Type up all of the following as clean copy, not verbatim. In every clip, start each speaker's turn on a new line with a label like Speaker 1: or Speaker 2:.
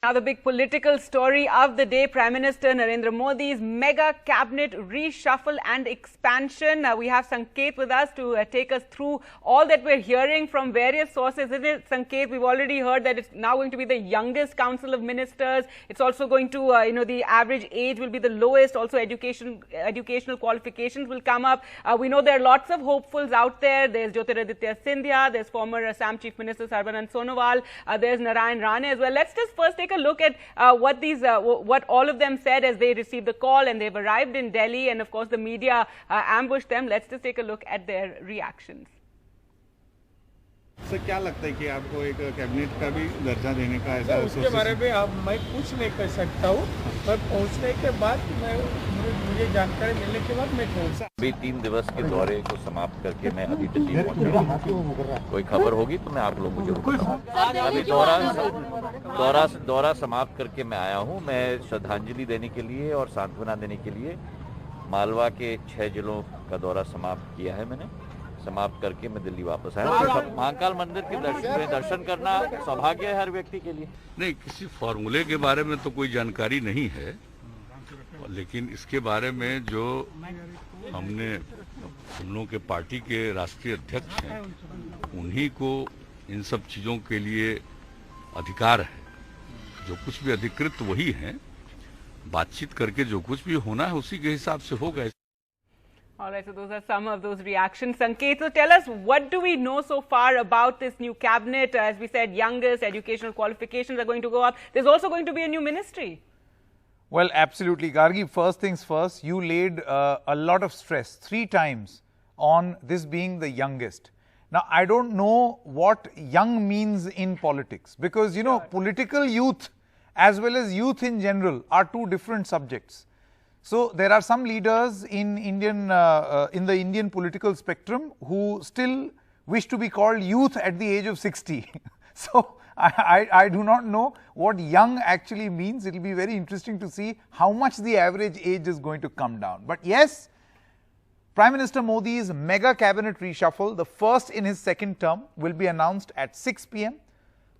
Speaker 1: Now, the big political story of the day, Prime Minister Narendra Modi's mega cabinet reshuffle and expansion. We have Sanket with us to take us through all that we're hearing from various sources. Isn't it, Sanket? We've already heard that it's now going to be the youngest council of ministers. It's also going to, the average age will be the lowest. Also, educational qualifications will come up. We know there are lots of hopefuls out there. There's Jyotiraditya Scindia. There's former Assam Chief Minister Sarbanand Sonowal. There's Narayan Rane as well. Let's just first take a look at what all of them said as they received the call and they've arrived in Delhi, and of course the media ambushed them. Let's just take a look at their reactions.
Speaker 2: Sir क्या लगता है कि आपको एक cabinet का भी दर्जा देने का ऐसा
Speaker 3: उसके बारे में अब मैं कुछ नहीं कर सकता हूँ, पर पहुँचने के बाद मुझे जानकारी मिलने के बाद मैं पहुँचा।
Speaker 4: अभी 3 दिवस के दौरे को समाप्त करके मैं अभी दिल्ली पहुँचा। कोई खबर होगी तो मैं आप लोगों को जरूर बताऊंगा। अभी दौरा समाप्त करके मैं आया हूँ। मैं श्रद्धांजलि देने के लिए और सांत्वना देने के लिए मालवा के 6 जिलों का दौरा समाप्त किया है। मैंने समाप्त करके मैं दिल्ली वापस आया। महाकाल मंदिर के दर्शन करना सौभाग्य है हर व्यक्ति के लिए।
Speaker 5: नहीं, किसी फॉर्मूले के बारे में तो कोई जानकारी नहीं है, लेकिन इसके बारे में जो हमने हम लोगों के पार्टी के राष्ट्रीय अध्यक्ष हैं, उन्हीं को इन सब चीज़ों के लिए अधिकार है। जो कुछ भी अधिकृत वही हैं, बातचीत करके जो कुछ भी होना है उसी के हिसाब से होगा।
Speaker 1: All right, so those are some of those reactions. Sanket, so tell us, what do we know so far about this new cabinet? As we said, youngest, educational qualifications are going to go up. There's also going to be a new ministry.
Speaker 6: Well, absolutely. Gargi, first things first, you laid a lot of stress 3 times on this being the youngest. Now, I don't know what young means in politics because, you know, political youth as well as youth in general are 2 different subjects. So, there are some leaders in the Indian political spectrum who still wish to be called youth at the age of 60. So, I do not know what young actually means. It will be very interesting to see how much the average age is going to come down. But yes, Prime Minister Modi's mega cabinet reshuffle, the first in his 2nd term, will be announced at 6 p.m.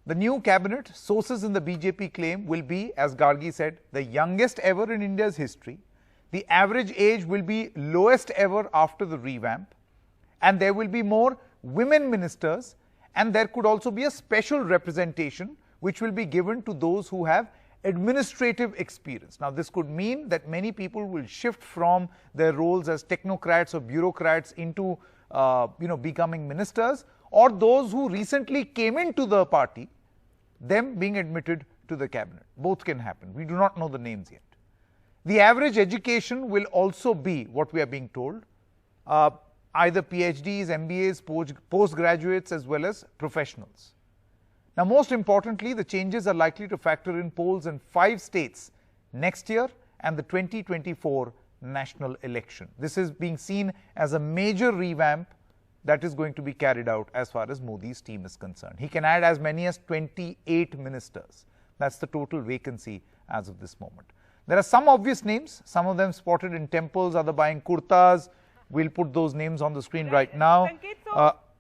Speaker 6: The new cabinet, sources in the BJP claim, will be, as Gargi said, the youngest ever in India's history. The average age will be lowest ever after the revamp, and there will be more women ministers, and there could also be a special representation which will be given to those who have administrative experience. Now, this could mean that many people will shift from their roles as technocrats or bureaucrats into becoming ministers, or those who recently came into the party, them being admitted to the cabinet. Both can happen. We do not know the names yet. The average education will also be what we are being told, either PhDs, MBAs, postgraduates as well as professionals. Now, most importantly, the changes are likely to factor in polls in 5 states next year and the 2024 national election. This is being seen as a major revamp that is going to be carried out as far as Modi's team is concerned. He can add as many as 28 ministers. That's the total vacancy as of this moment. There are some obvious names, some of them spotted in temples, other buying kurtas. We'll put those names on the screen right now.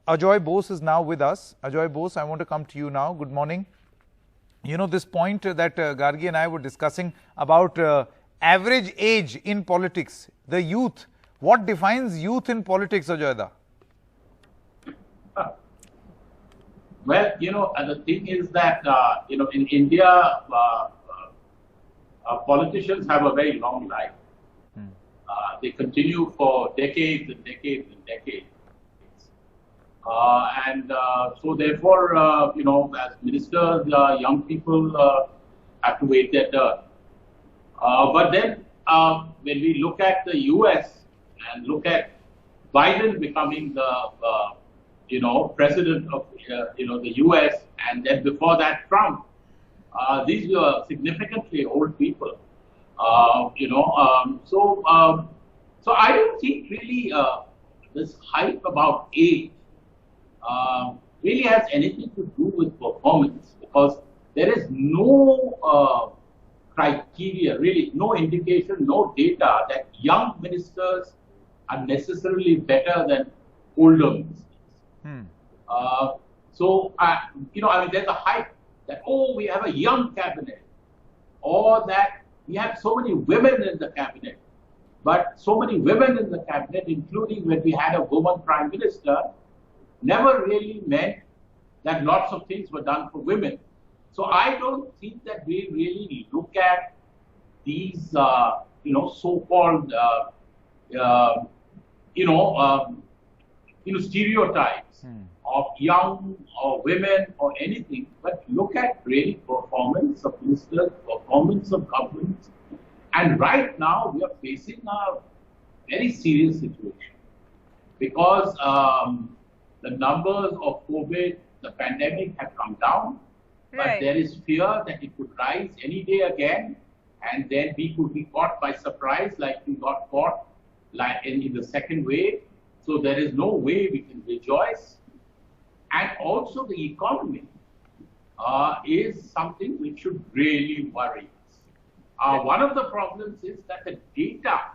Speaker 6: Ajoy Bose is now with us. Ajoy Bose, I want to come to you now. Good morning. You know, this point that Gargi and I were discussing about average age in politics, the youth. What defines youth in politics, Ajoy?
Speaker 7: Well, you know, the thing is that, in India, politicians have a very long life. They continue for decades and decades and decades. So therefore, as ministers, young people have to wait their turn. But then when we look at the US and look at Biden becoming the, president of, the US, and then before that Trump, these were significantly old people, so I don't think really this hype about age really has anything to do with performance, because there is no criteria, really no indication, no data that young ministers are necessarily better than older ministers. There's a hype that, oh, we have a young cabinet, or that we have so many women in the cabinet. But so many women in the cabinet, including when we had a woman prime minister, never really meant that lots of things were done for women. So I don't think that we really look at these, so-called, stereotypes of young or women or anything, but look at really performance of ministers, performance of governments. And right now we are facing a very serious situation because the numbers of COVID, the pandemic have come down, but there is fear that it could rise any day again, and then we could be caught by surprise like we got caught like in the second wave. So there is no way we can rejoice. And also the economy is something which should really worry us. One of the problems is that the data,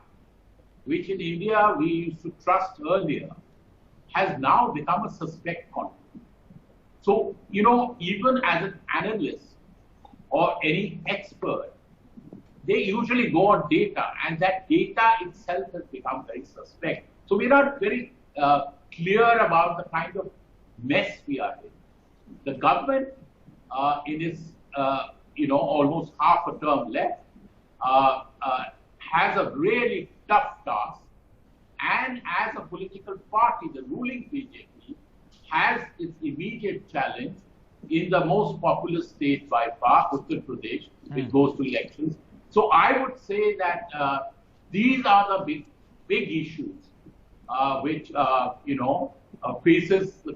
Speaker 7: which in India we used to trust earlier, has now become a suspect quantity. So, even as an analyst or any expert, they usually go on data, and that data itself has become very suspect. So we're not very clear about the kind of mess we are in. The government, in its almost half a term left, has a really tough task, and as a political party, the ruling BJP has its immediate challenge in the most populous state by far, Uttar Pradesh, which goes to elections. So I would say that these are the big issues which faces the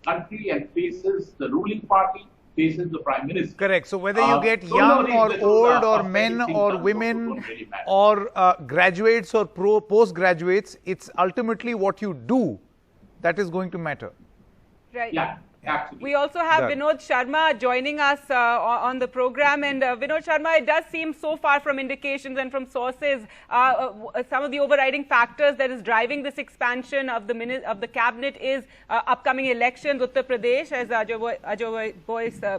Speaker 7: country and faces the ruling party, faces the Prime Minister.
Speaker 6: Correct. So whether you get young or old or men or women or graduates or postgraduates, it's ultimately what you do that is going to matter.
Speaker 1: Right.
Speaker 7: Yeah. Absolutely.
Speaker 1: We also have Vinod Sharma joining us on the program, and Vinod Sharma, it does seem so far from indications and from sources, some of the overriding factors that is driving this expansion of the cabinet is upcoming elections, Uttar Pradesh, as Ajoy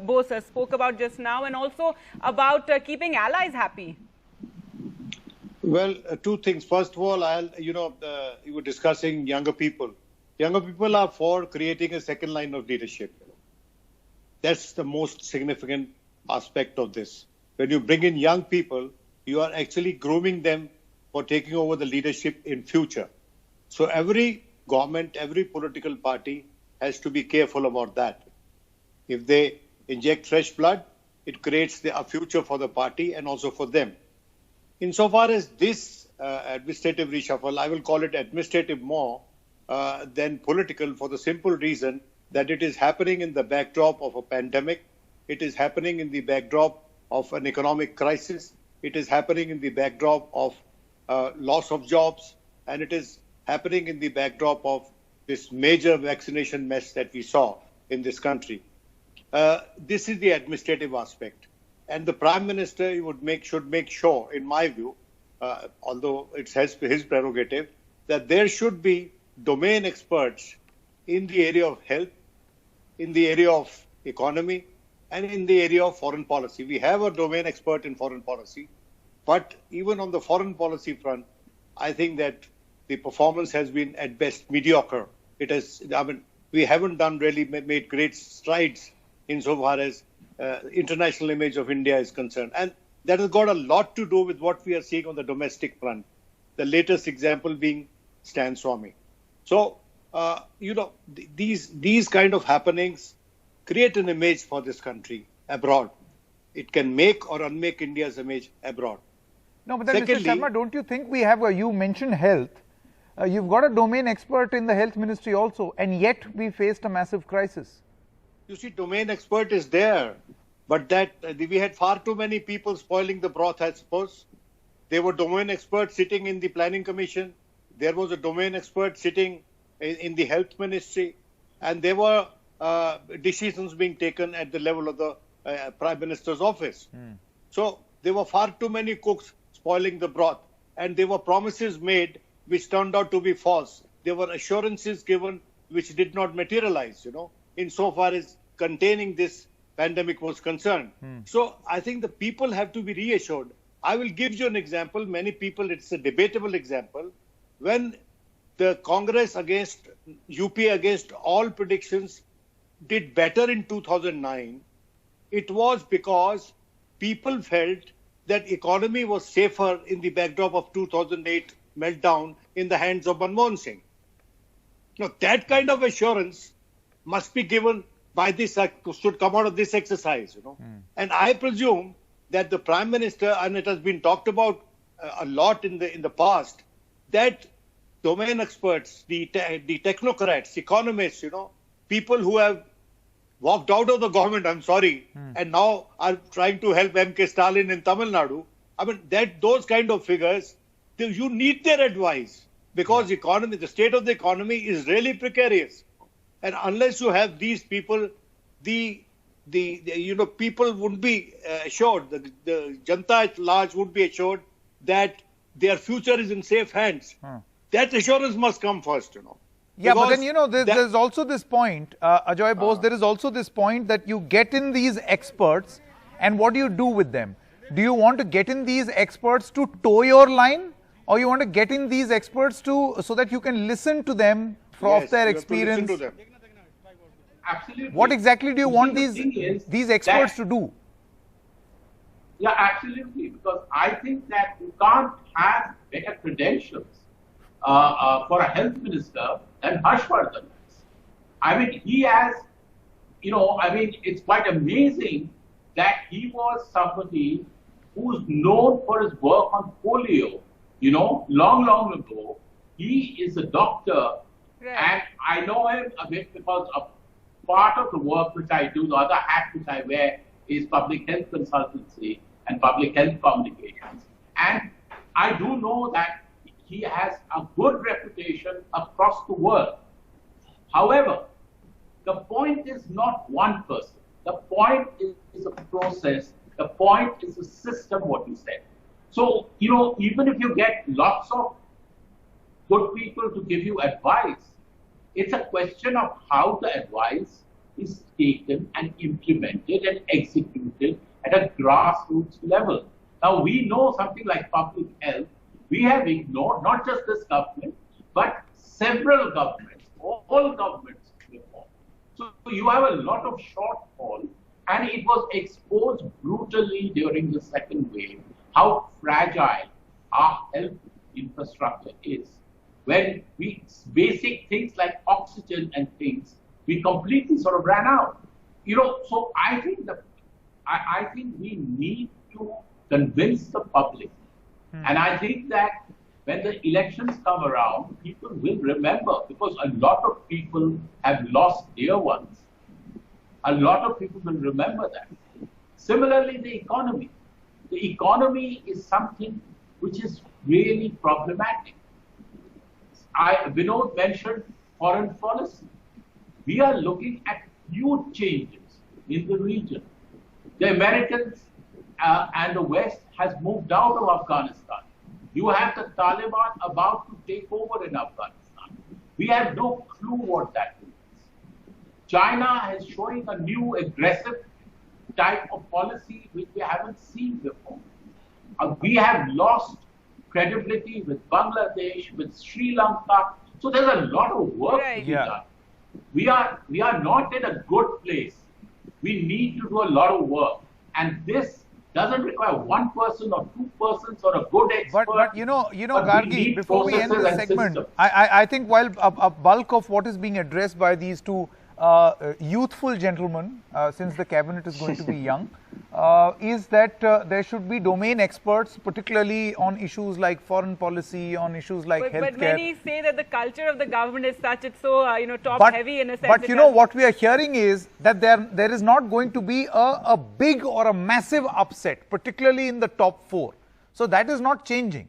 Speaker 1: Bose spoke about just now, and also about keeping allies happy.
Speaker 8: Well, two things. First of all, you were discussing younger people. Younger people are for creating a second line of leadership. That's the most significant aspect of this. When you bring in young people, you are actually grooming them for taking over the leadership in future. So every government, every political party has to be careful about that. If they inject fresh blood, it creates a future for the party and also for them. Insofar as this administrative reshuffle, I will call it administrative more than political, for the simple reason that it is happening in the backdrop of a pandemic. It is happening in the backdrop of an economic crisis. It is happening in the backdrop of loss of jobs. And it is happening in the backdrop of this major vaccination mess that we saw in this country. This is the administrative aspect. And the Prime Minister should make sure, in my view, although it's his prerogative, that there should be domain experts in the area of health, in the area of economy, and in the area of foreign policy. We have a domain expert in foreign policy, but even on the foreign policy front, I think that the performance has been at best mediocre. We haven't made great strides insofar as international image of India is concerned. And that has got a lot to do with what we are seeing on the domestic front. The latest example being Stan Swamy. So, these kind of happenings create an image for this country abroad. It can make or unmake India's image abroad.
Speaker 6: No, but then Mr. Sharma, don't you think we have, you mentioned health, you've got a domain expert in the health ministry also, and yet we faced a massive crisis.
Speaker 8: You see, domain expert is there, but we had far too many people spoiling the broth, I suppose. There were domain experts sitting in the planning commission. There was a domain expert sitting in the health ministry, and there were decisions being taken at the level of the Prime Minister's office. So there were far too many cooks spoiling the broth, and there were promises made which turned out to be false. There were assurances given which did not materialize, insofar as containing this pandemic was concerned. So I think the people have to be reassured. I will give you an example. Many people, it's a debatable example. When the Congress against UPA against all predictions did better in 2009, it was because people felt that economy was safer in the backdrop of 2008 meltdown in the hands of Manmohan Singh. Now, that kind of assurance must be given by this, should come out of this exercise, And I presume that the Prime Minister, and it has been talked about a lot in the past, that domain experts, the technocrats, economists, people who have walked out of the government, I'm sorry, and now are trying to help M.K. Stalin in Tamil Nadu. I mean, those kind of figures, you need their advice because the state of the economy is really precarious. And unless you have these people, people wouldn't be assured, the Janta at large would be assured that their future is in safe hands. That assurance must come first,
Speaker 6: Yeah, but then, there's also this point, Ajoy Bose, there is also this point that you get in these experts and what do you do with them? Do you want to get in these experts to toe your line, or you want to get in these experts so that you can listen to them of their experience?
Speaker 7: Absolutely.
Speaker 6: What exactly do you want these experts to do?
Speaker 7: Yeah, absolutely. Because I think that you can't have better credentials for a health minister than Harshvardhan. I mean, he has, it's quite amazing that he was somebody who's known for his work on polio, long ago. He is a doctor, and I know him a bit because of part of the work which I do, the other hat which I wear is public health consultancy and public health communications. And I do know that he has a good reputation across the world. However, the point is not one person. The point is a process. The point is a system, what you said. So, even if you get lots of good people to give you advice, it's a question of how the advice is taken and implemented and executed at a grassroots level. Now, we know something like public health. We have ignored not just this government, but several governments, all governments before. So you have a lot of shortfall, and it was exposed brutally during the second wave, how fragile our health infrastructure is. When basic things like oxygen and things, we completely sort of ran out. So I think I think we need to convince the public. And I think that when the elections come around, people will remember, because a lot of people have lost dear ones. A lot of people will remember that. Similarly, the economy. The economy is something which is really problematic. Vinod mentioned foreign policy. We are looking at huge changes in the region. The Americans and the West has moved out of Afghanistan. You have the Taliban about to take over in Afghanistan. We have no clue what that means. China is showing a new aggressive type of policy which we haven't seen before. We have lost credibility with Bangladesh, with Sri Lanka. So there's a lot of work to be done. We are not in a good place. We need to do a lot of work. And this doesn't require one person or two persons or a good expert.
Speaker 6: But Gargi, before we end this segment, I think while a bulk of what is being addressed by these two youthful gentlemen, since the cabinet is going to be young, is that there should be domain experts, particularly on issues like foreign policy, on issues like healthcare.
Speaker 1: But many say that the culture of the government is such, it's so top heavy in a sense.
Speaker 6: But what we are hearing is that there is not going to be a big or a massive upset, particularly in the top four. So that is not changing.